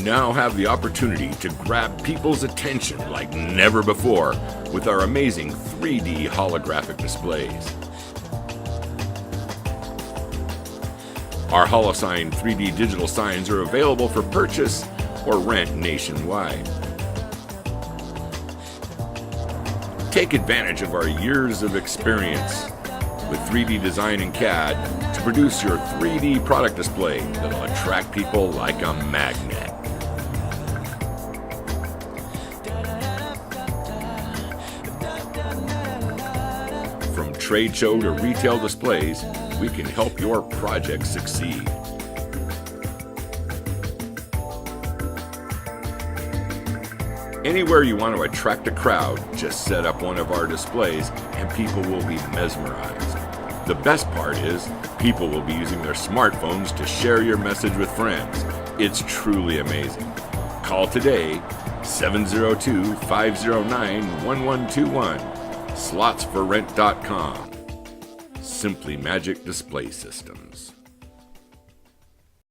now have the opportunity to grab people's attention like never before with our amazing 3D holographic displays. Our HoloSign 3D digital signs are available for purchase or rent nationwide. Take advantage of our years of experience with 3D Design and CAD to produce your 3D product display that'll attract people like a magnet. From trade show to retail displays, we can help your project succeed. Anywhere you want to attract a crowd, just set up one of our displays and people will be mesmerized. The best part is, people will be using their smartphones to share your message with friends. It's truly amazing. Call today, 702-509-1121, slotsforrent.com. Simply Magic Display Systems.